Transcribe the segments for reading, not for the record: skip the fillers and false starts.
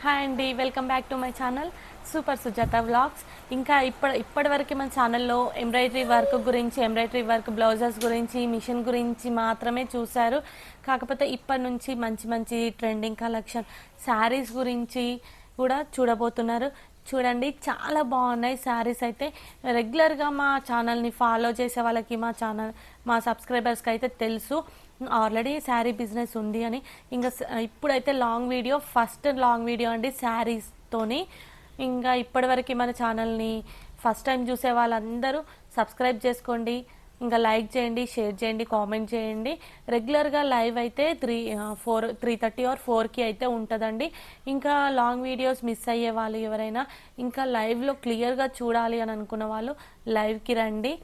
Hi అండి, welcome back to my channel super Sujatha vlogs. ఇంకా ఇప్పటివరకు మన ఛానల్లో ఎంబ్రాయిడరీ వర్క్ గురించి, ఎంబ్రాయిడరీ వర్క్ బ్లౌజెస్ గురించి, మిషన్ గురించి మాత్రమే చూశారు. కాకపోతే ఇప్పటి నుంచి మంచి మంచి ట్రెండింగ్ కలెక్షన్ శారీస్ గురించి కూడా చూడబోతున్నారు. చూడండి, చాలా బాగున్నాయి శారీస్. అయితే రెగ్యులర్గా మా ఛానల్ని ఫాలో చేసే వాళ్ళకి, మా సబ్స్క్రైబర్స్కి అయితే తెలుసు ఆల్రెడీ శారీ బిజినెస్ ఉంది అని. ఇంకా ఇప్పుడైతే ఫస్ట్ లాంగ్ వీడియో అండి శారీస్తోని. ఇంకా ఇప్పటివరకు మన ఛానల్ని ఫస్ట్ టైం చూసే వాళ్ళందరూ సబ్స్క్రైబ్ చేసుకోండి, ఇంకా లైక్ చేయండి, షేర్ చేయండి, కామెంట్ చేయండి. రెగ్యులర్గా లైవ్ అయితే 3:30 ఆర్ 4కి అయితే ఉంటుందండి. ఇంకా లాంగ్ వీడియోస్ మిస్ అయ్యే వాళ్ళు ఎవరైనా, ఇంకా లైవ్లో క్లియర్గా చూడాలి అని అనుకున్న వాళ్ళు లైవ్కి రండి.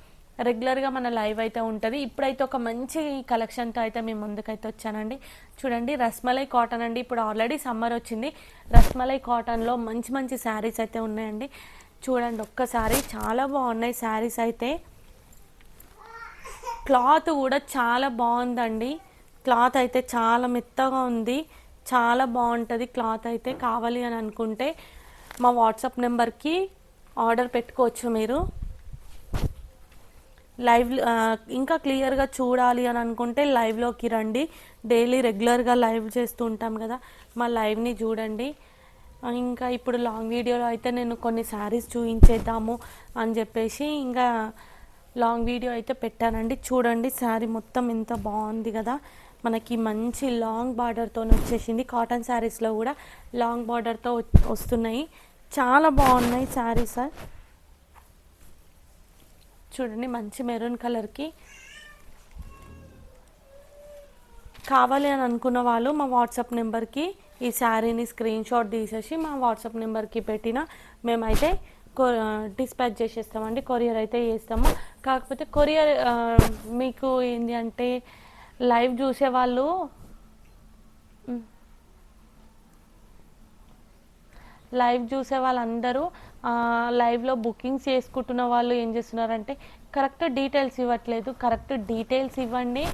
రెగ్యులర్గా మన లైవ్ అయితే ఉంటుంది. ఇప్పుడైతే ఒక మంచి కలెక్షన్తో అయితే మేము ముందుకైతే వచ్చానండి. చూడండి, రస్మలై కాటన్ అండి. ఇప్పుడు ఆల్రెడీ సమ్మర్ వచ్చింది. రస్మలై కాటన్లో మంచి మంచి శారీస్ అయితే ఉన్నాయండి. చూడండి ఒక్కసారి, చాలా బాగున్నాయి శారీస్ అయితే. క్లాత్ కూడా చాలా బాగుందండి. క్లాత్ అయితే చాలా మెత్తగా ఉంది, చాలా బాగుంటుంది క్లాత్ అయితే. కావాలి అని అనుకుంటే మా వాట్సాప్ నెంబర్కి ఆర్డర్ పెట్టుకోవచ్చు మీరు. లైవ్ ఇంకా క్లియర్గా చూడాలి అని అనుకుంటే లైవ్లోకి రండి. డైలీ రెగ్యులర్గా లైవ్ చేస్తూ ఉంటాం కదా, మా లైవ్ని చూడండి. ఇంకా ఇప్పుడు లాంగ్ వీడియోలో అయితే నేను కొన్ని శారీస్ చూపించేద్దాము అని చెప్పేసి ఇంకా లాంగ్ వీడియో అయితే పెట్టానండి. చూడండి, శారీ మొత్తం ఎంత బాగుంది కదా. మనకి మంచి లాంగ్ బార్డర్తో వచ్చేసింది. కాటన్ శారీస్లో కూడా లాంగ్ బార్డర్తో వస్తున్నాయి. చాలా బాగున్నాయి శారీస్. చూడండి, మంచి మెరూన్ కలర్కి. కావాలి అని అనుకున్న వాళ్ళు మా వాట్సాప్ నెంబర్కి ఈ శారీని స్క్రీన్ షాట్ తీసేసి మా వాట్సాప్ నెంబర్కి పెట్టిన మేమైతే డిస్పాచ్ చేసేస్తామండి. కొరియర్ అయితే చేస్తాము. కాకపోతే కొరియర్ మీకు ఏంటి అంటే లైవ్ చూసే వాళ్ళు వాళ్ళందరూ లైవ్లో బుకింగ్స్ చేసుకుంటున్న వాళ్ళు ఏం చేస్తున్నారంటే కరెక్ట్ డీటెయిల్స్ ఇవ్వట్లేదు. కరెక్ట్ డీటెయిల్స్ ఇవ్వండి,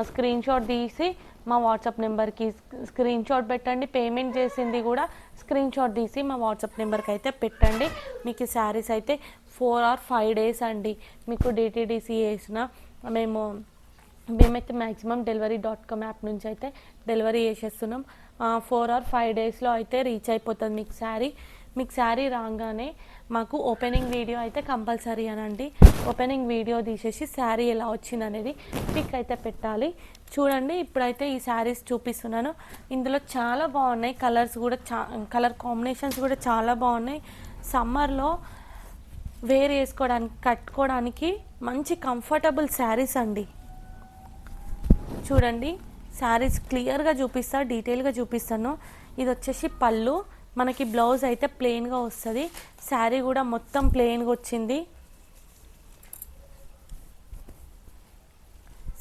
స్క్రీన్ షాట్ తీసి మా వాట్సాప్ నెంబర్కి స్క్రీన్ షాట్ పెట్టండి. పేమెంట్ చేసింది కూడా స్క్రీన్ షాట్ తీసి మా వాట్సాప్ నెంబర్కి అయితే పెట్టండి. మీకు శారీస్ అయితే 4 or 5 days అండి. మీకు డిటీడీసీ వేసిన మేమైతే మ్యాక్సిమం Delivery.com యాప్ నుంచి అయితే డెలివరీ చేసేస్తున్నాం. 4 or 5 daysలో అయితే రీచ్ అయిపోతుంది మీకు శారీ రాగానే మాకు ఓపెనింగ్ వీడియో అయితే కంపల్సరీ అనండి. ఓపెనింగ్ వీడియో తీసేసి శారీ ఎలా వచ్చింది అనేది పిక్ అయితే పెట్టాలి. చూడండి, ఇప్పుడైతే ఈ శారీస్ చూపిస్తున్నాను. ఇందులో చాలా బాగున్నాయి కలర్స్ కూడా, కలర్ కాంబినేషన్స్ కూడా చాలా బాగున్నాయి. సమ్మర్లో వేర్ వేసుకోవడానికి, కట్టుకోవడానికి మంచి కంఫర్టబుల్ శారీస్ అండి. చూడండి, శారీస్ క్లియర్గా చూపిస్తా, డీటెయిల్గా చూపిస్తాను. ఇది వచ్చేసి పళ్ళు. మనకి బ్లౌజ్ అయితే ప్లెయిన్గా వస్తుంది. శారీ కూడా మొత్తం ప్లెయిన్గా వచ్చింది.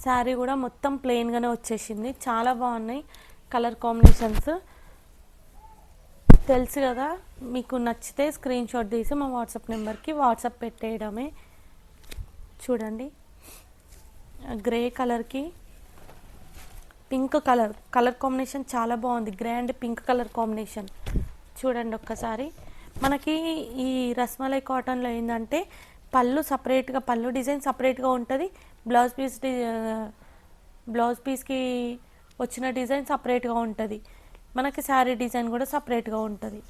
శారీ కూడా మొత్తం ప్లెయిన్గానే వచ్చేసింది. చాలా బాగున్నాయి కలర్ కాంబినేషన్స్. తెలుసు కదా, మీకు నచ్చితే స్క్రీన్ షాట్ తీసి మా వాట్సాప్ నెంబర్కి వాట్సాప్ పెట్టేయడమే. చూడండి, గ్రే కలర్కి పింక్ కలర్ కాంబినేషన్ చాలా బాగుంది. Grey and pink colour combination. చూడండి ఒక్కసారి. మనకి ఈ రస్మలై కాటన్లో ఏంటంటే పళ్ళు సపరేట్గా, పళ్ళు డిజైన్ సపరేట్గా ఉంటుంది. బ్లౌజ్ పీస్కి వచ్చిన డిజైన్ సపరేట్గా ఉంటుంది. మనకి శారీ డిజైన్ కూడా సపరేట్గా ఉంటుంది.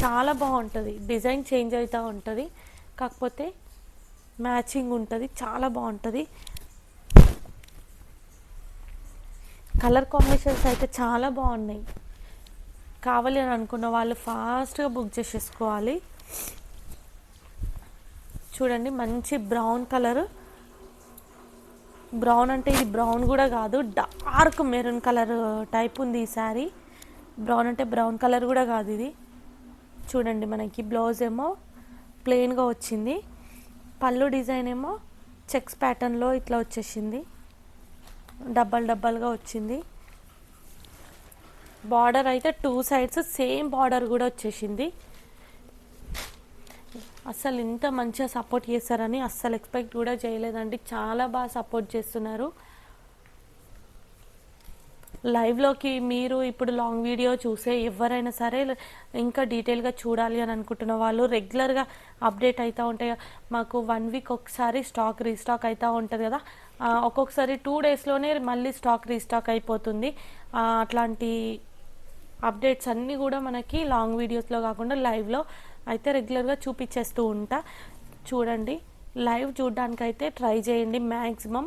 చాలా బాగుంటుంది. డిజైన్ చేంజ్ అవుతూ ఉంటుంది, కాకపోతే మ్యాచింగ్ ఉంటుంది. చాలా బాగుంటుంది. కలర్ కాంబినేషన్స్ అయితే చాలా బాగున్నాయి. కావాలి అని అనుకున్న వాళ్ళు ఫాస్ట్గా బుక్ చేసేసుకోవాలి. చూడండి, మంచి బ్రౌన్ కలర్. బ్రౌన్ అంటే ఇది బ్రౌన్ కూడా కాదు, డార్క్ మెరూన్ కలర్ టైప్ ఉంది ఈ శారీ. బ్రౌన్ అంటే బ్రౌన్ కలర్ కూడా కాదు ఇది. చూడండి, మనకి బ్లౌజ్ ఏమో ప్లెయిన్గా వచ్చింది. పళ్ళు డిజైన్ ఏమో చెక్స్ ప్యాటర్న్లో ఇట్లా వచ్చేసింది, డబ్బల్గా వచ్చింది. బార్డర్ అయితే 2 sides సేమ్ బార్డర్ కూడా వచ్చేసింది. అస్సలు ఇంత మంచిగా సపోర్ట్ చేస్తారని అస్సలు ఎక్స్పెక్ట్ కూడా చేయలేదండి. చాలా బాగా సపోర్ట్ చేస్తున్నారు. లైవ్లోకి మీరు ఇప్పుడు లాంగ్ వీడియో చూసే ఎవరైనా సరే ఇంకా డీటెయిల్గా చూడాలి అని అనుకుంటున్న వాళ్ళు రెగ్యులర్గా అప్డేట్ అవుతూ ఉంటాయి. మాకు 1 వీక్ ఒకసారి స్టాక్ రీస్టాక్ అవుతూ ఉంటుంది కదా, ఒక్కొక్కసారి 2 డేస్లోనే మళ్ళీ స్టాక్ రీస్టాక్ అయిపోతుంది. అట్లాంటి అప్డేట్స్ అన్నీ కూడా మనకి లాంగ్ వీడియోస్లో కాకుండా లైవ్లో అయితే రెగ్యులర్గా చూపించేస్తూ ఉంటా. చూడండి, లైవ్ చూడడానికైతే ట్రై చేయండి. మ్యాక్సిమం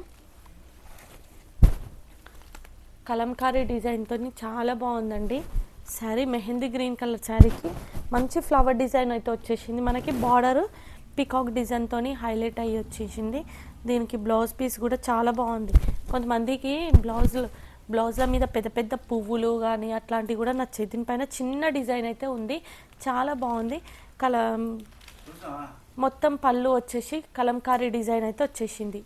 కలంకారీ డిజైన్తో చాలా బాగుందండి శారీ. మెహందీ గ్రీన్ కలర్ శారీకి మంచి ఫ్లవర్ డిజైన్ అయితే వచ్చేసింది. మనకి బార్డర్ పికాక్ డిజైన్తో హైలైట్ అయ్యి వచ్చేసింది. దీనికి బ్లౌజ్ పీస్ కూడా చాలా బాగుంది. కొంతమందికి బ్లౌజ్ల మీద పెద్ద పెద్ద పువ్వులు కానీ అట్లాంటివి కూడా నచ్చాయి. దీనిపైన చిన్న డిజైన్ అయితే ఉంది, చాలా బాగుంది. మొత్తం పళ్ళు వచ్చేసి కలంకారీ డిజైన్ అయితే వచ్చేసింది.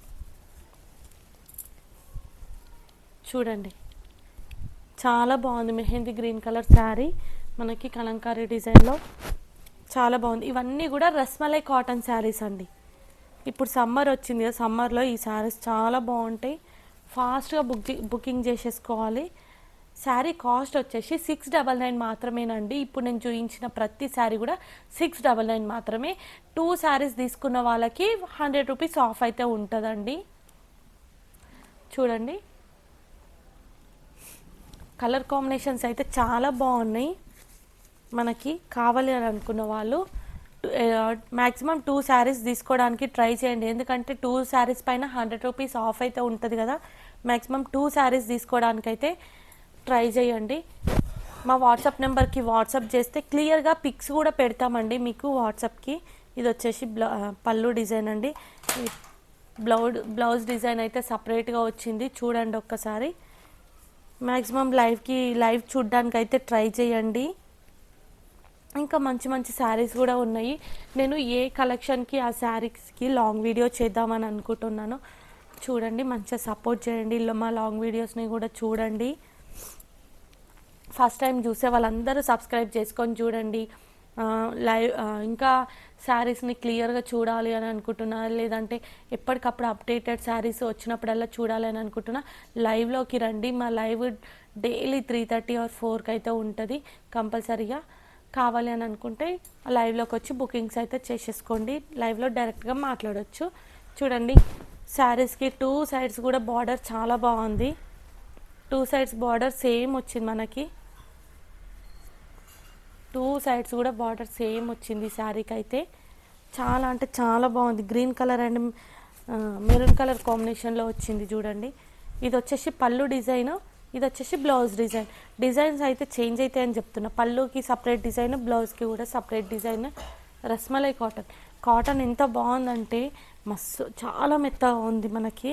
చూడండి, చాలా బాగుంది. మెహందీ గ్రీన్ కలర్ శారీ మనకి కలంకారీ డిజైన్లో చాలా బాగుంది. ఇవన్నీ కూడా రస్మలై కాటన్ శారీస్ అండి. ఇప్పుడు సమ్మర్ వచ్చింది కదా, సమ్మర్లో ఈ శారీస్ చాలా బాగుంటాయి. ఫాస్ట్గా బుకింగ్ చేసేసుకోవాలి. శారీ కాస్ట్ వచ్చేసి 699 మాత్రమేనండి. ఇప్పుడు నేను చూపించిన ప్రతి శారీ కూడా 699 మాత్రమే. 2 శారీస్ తీసుకున్న వాళ్ళకి 100 రూపీస్ ఆఫ్ అయితే ఉంటుందండి. చూడండి, కలర్ కాంబినేషన్స్ అయితే చాలా బాగున్నాయి. మనకి కావాలి అని అనుకున్న వాళ్ళు మ్యాక్సిమం 2 శారీస్ తీసుకోవడానికి ట్రై చేయండి. ఎందుకంటే 2 శారీస్ పైన 100 రూపీస్ ఆఫ్ అయితే ఉంటుంది కదా. మ్యాక్సిమం 2 శారీస్ తీసుకోవడానికైతే ట్రై చేయండి. మా వాట్సాప్ నెంబర్కి వాట్సాప్ చేస్తే క్లియర్గా పిక్స్ కూడా పెడతామండి మీకు వాట్సాప్కి. ఇది వచ్చేసి పళ్ళు డిజైన్ అండి. బ్లౌజ్ డిజైన్ అయితే సపరేట్గా వచ్చింది. చూడండి ఒక్కసారి. మ్యాక్సిమం లైవ్ చూడడానికి అయితే ట్రై చేయండి. ఇంకా మంచి మంచి శారీస్ కూడా ఉన్నాయి. నేను ఏ కలెక్షన్కి ఆ శారీస్కి లాంగ్ వీడియో చేద్దామని అనుకుంటున్నాను. చూడండి, మంచిగా సపోర్ట్ చేయండి. మా లాంగ్ వీడియోస్ని కూడా చూడండి. ఫస్ట్ టైం చూసే వాళ్ళందరూ సబ్స్క్రైబ్ చేసుకొని చూడండి. ఇంకా శారీస్ని క్లియర్గా చూడాలి అని అనుకుంటున్నా, లేదంటే ఎప్పటికప్పుడు అప్డేటెడ్ శారీస్ వచ్చినప్పుడల్లా చూడాలి అని అనుకుంటున్నా, లైవ్లోకి రండి. మా లైవ్ డైలీ 3:30 or 4కి అయితే ఉంటుంది. కంపల్సరీగా కావాలి అని అనుకుంటే లైవ్లోకి వచ్చి బుకింగ్స్ అయితే చేసేసుకోండి. లైవ్లో డైరెక్ట్గా మాట్లాడవచ్చు. చూడండి, శారీస్కి 2 సైడ్స్ కూడా బార్డర్ చాలా బాగుంది. 2 సైడ్స్ బార్డర్ సేమ్ వచ్చింది మనకి. 2 సైడ్స్ కూడా బార్డర్ సేమ్ వచ్చింది శారీకి అయితే. చాలా అంటే చాలా బాగుంది. Green colour and maroon colour కాంబినేషన్లో వచ్చింది. చూడండి, ఇది వచ్చేసి పళ్ళు డిజైన్, ఇది వచ్చేసి బ్లౌజ్ డిజైన్. డిజైన్స్ అయితే చేంజ్ అవుతాయి అని చెప్తున్నా. పళ్ళుకి సపరేట్ డిజైన్, బ్లౌజ్కి కూడా సపరేట్ డిజైన్. రస్మలై కాటన్ ఎంత బాగుందంటే మస్తు చాలా మెత్తగా ఉంది. మనకి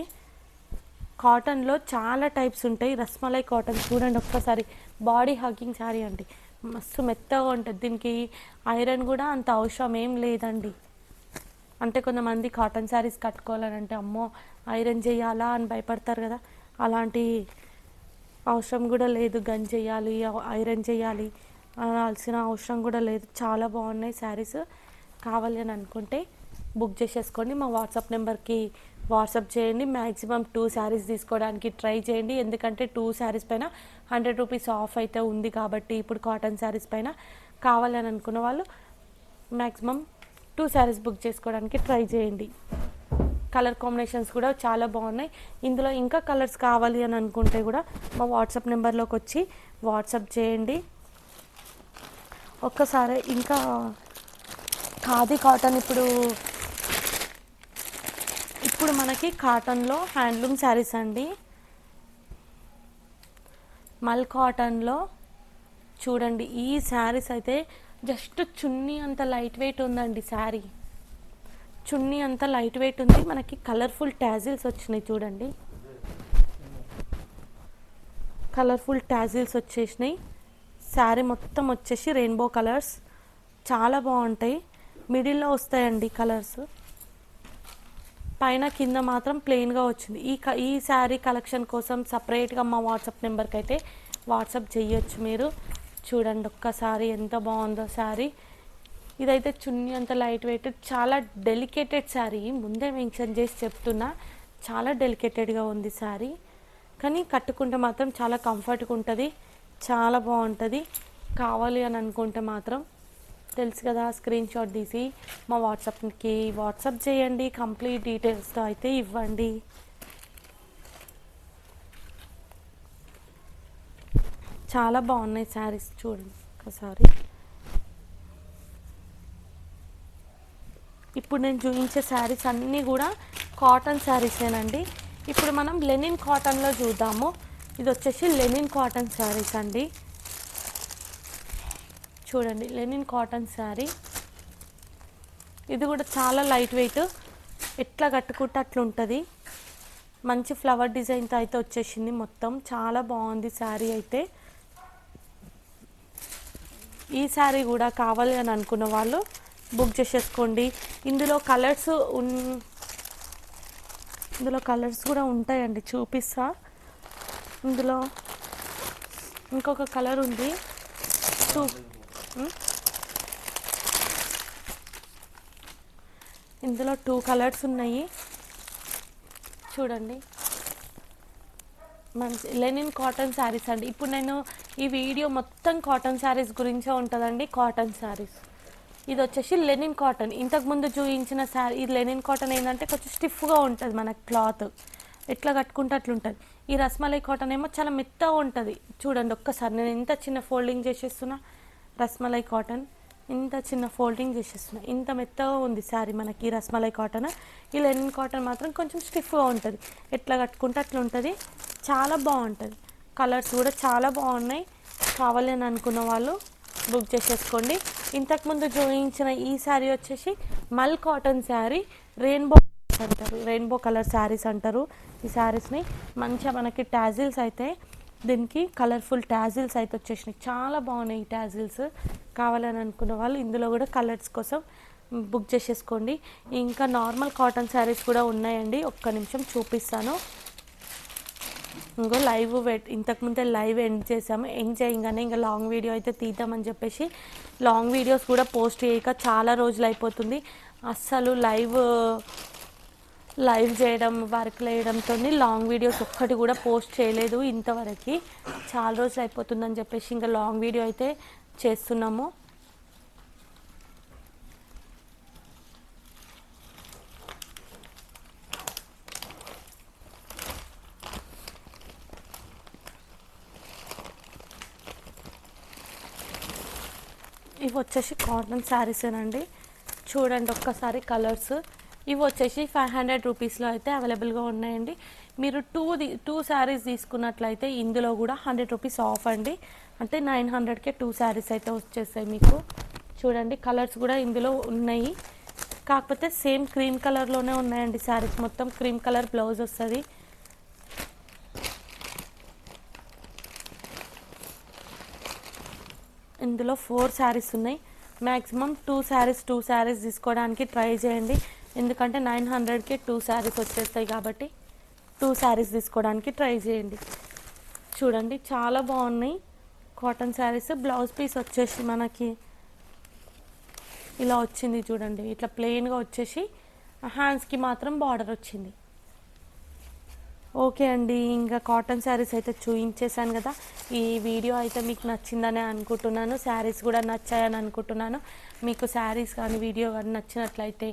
కాటన్లో చాలా టైప్స్ ఉంటాయి. రస్మలై కాటన్ చూడండి ఒక్కసారి. బాడీ హగ్గింగ్ శారీ అండి, మస్తు మెత్తగా ఉంటుంది. దీనికి ఐరన్ కూడా అంత అవసరం ఏం లేదండి. అంటే కొంతమంది కాటన్ శారీస్ కట్టుకోవాలని అంటే అమ్మో ఐరన్ చేయాలా అని భయపడతారు కదా, అలాంటి అవసరం కూడా లేదు. గన్ చేయాలి, ఐరన్ చేయాలి అనాల్సిన అవసరం కూడా లేదు. చాలా బాగున్నాయి శారీస్. కావాలి అని అనుకుంటే బుక్ చేసేసుకోండి. మా వాట్సాప్ నెంబర్కి వాట్సాప్ చేయండి. మ్యాక్సిమం 2 శారీస్ తీసుకోవడానికి ట్రై చేయండి. ఎందుకంటే 2 శారీస్ పైన 100 రూపీస్ ఆఫ్ అయితే ఉంది కాబట్టి ఇప్పుడు కాటన్ శారీస్ పైన. కావాలని అనుకున్న వాళ్ళు మ్యాక్సిమం 2 శారీస్ బుక్ చేసుకోవడానికి ట్రై చేయండి. కలర్ కాంబినేషన్స్ కూడా చాలా బాగున్నాయి. ఇందులో ఇంకా కలర్స్ కావాలి అని అనుకుంటే కూడా మా వాట్సాప్ నెంబర్లోకి వచ్చి వాట్సాప్ చేయండి. ఒక్కసారి ఇంకా ఖాదీ కాటన్ ఇప్పుడు మనకి కాటన్లో హ్యాండ్లూమ్ శారీస్ అండి. మల్ కాటన్లో చూడండి, ఈ శారీస్ అయితే జస్ట్ చున్నీ అంత లైట్ వెయిట్ ఉందండి. శారీ చున్నీ అంత లైట్ వెయిట్ ఉంది. మనకి కలర్ఫుల్ టాజిల్స్ వచ్చినాయి. చూడండి, కలర్ఫుల్ టాజిల్స్ వచ్చేసినాయి. శారీ మొత్తం వచ్చేసి రెయిన్బో కలర్స్ చాలా బాగుంటాయి. మిడిల్లో వస్తాయండి కలర్స్, పైన కింద మాత్రం ప్లెయిన్గా వచ్చింది. ఈ శారీ కలెక్షన్ కోసం సపరేట్గా మా వాట్సాప్ నెంబర్కి అయితే వాట్సాప్ చేయొచ్చు మీరు. చూడండి ఒక్కసారి ఎంత బాగుందో శారీ. ఇదైతే చున్నీ అంత లైట్ వెయిట్, చాలా డెలికేటెడ్ శారీ. ముందే మెన్షన్ చేసి చెప్తున్నా, చాలా డెలికేటెడ్గా ఉంది శారీ. కానీ కట్టుకుంటే మాత్రం చాలా కంఫర్ట్గా ఉంటుంది, చాలా బాగుంటుంది. కావాలి అని అనుకుంటే మాత్రం తెలుసు కదా, స్క్రీన్ షాట్ తీసి మా వాట్సాప్కి వాట్సాప్ చేయండి, కంప్లీట్ డీటెయిల్స్తో అయితే ఇవ్వండి. చాలా బాగున్నాయి శారీస్, చూడండి ఒకసారి. ఇప్పుడు నేను చూపించే శారీస్ అన్నీ కూడా కాటన్ శారీసేనండి. ఇప్పుడు మనం లెనిన్ కాటన్లో చూద్దాము. ఇది వచ్చేసి లెనిన్ కాటన్ శారీస్ అండి. చూడండి, లెనిన్ కాటన్ శారీ. ఇది కూడా చాలా లైట్ వెయిట్, ఎట్లా కట్టుకుంటే అట్లా ఉంటుంది. మంచి ఫ్లవర్ డిజైన్తో అయితే వచ్చేసింది మొత్తం. చాలా బాగుంది శారీ అయితే. ఈ శారీ కూడా కావాలి అని అనుకున్న వాళ్ళు బుక్ చేసేసుకోండి. ఇందులో కలర్స్ కూడా ఉంటాయండి, చూపిస్తా. ఇందులో ఇంకొక కలర్ ఉంది, ఇందులో 2 కలర్స్ ఉన్నాయి చూడండి. మంచి లెనిన్ కాటన్ శారీస్ అండి. ఇప్పుడు నేను ఈ వీడియో మొత్తం కాటన్ శారీస్ గురించే ఉంటుందండి. కాటన్ శారీస్, ఇది వచ్చేసి లెనిన్ కాటన్. ఇంతకుముందు చూపించిన శారీ ఇది లెనిన్ కాటన్ ఏంటంటే కొంచెం స్టిఫ్గా ఉంటుంది, మన క్లాత్ ఎట్లా కట్టుకుంటే అట్లా ఉంటుంది. ఈ రస్మలై కాటన్ ఏమో చాలా మెత్తగా ఉంటుంది. చూడండి ఒక్కసారి, నేను ఎంత చిన్న ఫోల్డింగ్ చేసేస్తున్నా. రస్మలై కాటన్ ఇంత చిన్న ఫోల్డింగ్ చేసేస్తున్నా, ఇంత మెత్తగా ఉంది శారీ మనకి రస్మలై కాటన్. ఈ లెనిన్ కాటన్ మాత్రం కొంచెం స్టిఫ్గా ఉంటుంది, ఎట్లా కట్టుకుంటే అట్లా ఉంటుంది. చాలా బాగుంటుంది. కలర్స్ కూడా చాలా బాగున్నాయి. కావాలి అని అనుకున్న వాళ్ళు బుక్ చేసేసుకోండి. ఇంతకుముందు చూపించిన ఈ శారీ వచ్చేసి మల్ కాటన్ శారీ, రెయిన్బో అంటారు, రెయిన్బో కలర్ శారీస్ అంటారు ఈ శారీస్ని. మంచిగా మనకి టాజిల్స్ అయితే, దీనికి కలర్ఫుల్ టాజిల్స్ అయితే వచ్చేసినాయి. చాలా బాగున్నాయి ఈ టాజిల్స్. కావాలని అనుకున్న వాళ్ళు ఇందులో కూడా కలర్స్ కోసం బుక్ చేసేసుకోండి. ఇంకా నార్మల్ కాటన్ శారీస్ కూడా ఉన్నాయండి, ఒక్క నిమిషం చూపిస్తాను. ఇంకో ఇంతకుముందే లైవ్ ఎండ్ చేసాము. ఎండ్ చేయగానే ఇంకా లాంగ్ వీడియో అయితే తీద్దామని చెప్పేసి లాంగ్ వీడియోస్ కూడా పోస్ట్ చేయక చాలా రోజులు అయిపోతుంది. అస్సలు లైవ్ చేయడం, వర్క్ వేయడంతో లాంగ్ వీడియోస్ ఒక్కటి కూడా పోస్ట్ చేయలేదు ఇంతవరకు. చాలా రోజులు అయిపోతుందని చెప్పేసి ఇంకా లాంగ్ వీడియో అయితే చేస్తున్నాము. ఇవి వచ్చేసి కాటన్ శారీసేనండి. చూడండి ఒక్కసారి కలర్స్. ఇవి వచ్చేసి 500 రూపీస్లో అయితే అవైలబుల్గా ఉన్నాయండి. మీరు టూ శారీస్ తీసుకున్నట్లయితే ఇందులో కూడా 100 రూపీస్ ఆఫ్ అండి. అంటే 900కే 2 శారీస్ అయితే వచ్చేస్తాయి మీకు. చూడండి కలర్స్ కూడా ఇందులో ఉన్నాయి, కాకపోతే సేమ్ క్రీమ్ కలర్లోనే ఉన్నాయండి శారీస్. మొత్తం క్రీమ్ కలర్ బ్లౌజ్ వస్తుంది. ఇందులో 4 శారీస్ ఉన్నాయి. మ్యాక్సిమం 2 శారీస్ తీసుకోవడానికి ట్రై చేయండి, ఎందుకంటే 900కే 2 శారీస్ వచ్చేస్తాయి కాబట్టి 2 శారీస్ తీసుకోవడానికి ట్రై చేయండి. చూడండి చాలా బాగున్నాయి కాటన్ శారీస్. బ్లౌజ్ పీస్ వచ్చేసి మనకి ఇలా వచ్చింది చూడండి, ఇట్లా ప్లెయిన్గా వచ్చేసి హ్యాండ్స్కి మాత్రం బార్డర్ వచ్చింది. ఓకే అండి, ఇంకా కాటన్ శారీస్ అయితే చూపించేశాను కదా. ఈ వీడియో అయితే మీకు నచ్చిందని అనుకుంటున్నాను, శారీస్ కూడా నచ్చాయని అనుకుంటున్నాను. మీకు శారీస్ కానీ వీడియో కానీ నచ్చినట్లయితే,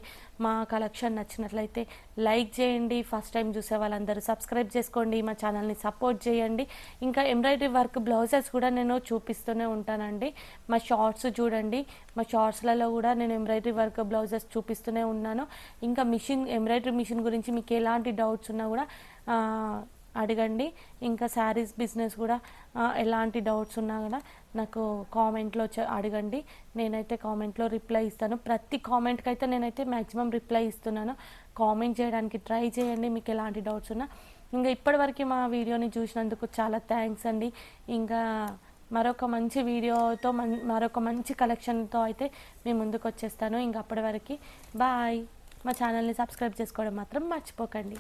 మా కలెక్షన్ నచ్చినట్లయితే లైక్ చేయండి. ఫస్ట్ టైం చూసే వాళ్ళందరూ సబ్స్క్రైబ్ చేసుకోండి, మా ఛానల్ని సపోర్ట్ చేయండి. ఇంకా ఎంబ్రాయిడరీ వర్క్ బ్లౌజెస్ కూడా నేను చూపిస్తూనే ఉంటానండి. మా షార్ట్స్ చూడండి, మా షార్ట్స్లలో కూడా నేను ఎంబ్రాయిడరీ వర్క్ బ్లౌజెస్ చూపిస్తూనే ఉన్నాను. ఇంకా ఎంబ్రాయిడరీ మిషన్ గురించి మీకు ఎలాంటి డౌట్స్ ఉన్నా కూడా అడగండి. ఇంకా శారీస్ బిజినెస్ కూడా ఎలాంటి డౌట్స్ ఉన్నా కూడా నాకు కామెంట్లో అడగండి, నేనైతే కామెంట్లో రిప్లై ఇస్తాను. ప్రతి కామెంట్కి అయితే నేనైతే మ్యాక్సిమం రిప్లై ఇస్తున్నాను. కామెంట్ చేయడానికి ట్రై చేయండి మీకు ఎలాంటి డౌట్స్ ఉన్నా. ఇంకా ఇప్పటివరకు మా వీడియోని చూసినందుకు చాలా థ్యాంక్స్ అండి. ఇంకా మరొక మంచి వీడియోతో మరొక మంచి కలెక్షన్తో అయితే మేము ముందుకు వచ్చేస్తాను. ఇంకా అప్పటి వరకు బాయ్. మా ఛానల్ని సబ్స్క్రైబ్ చేసుకోవడం మాత్రం మర్చిపోకండి.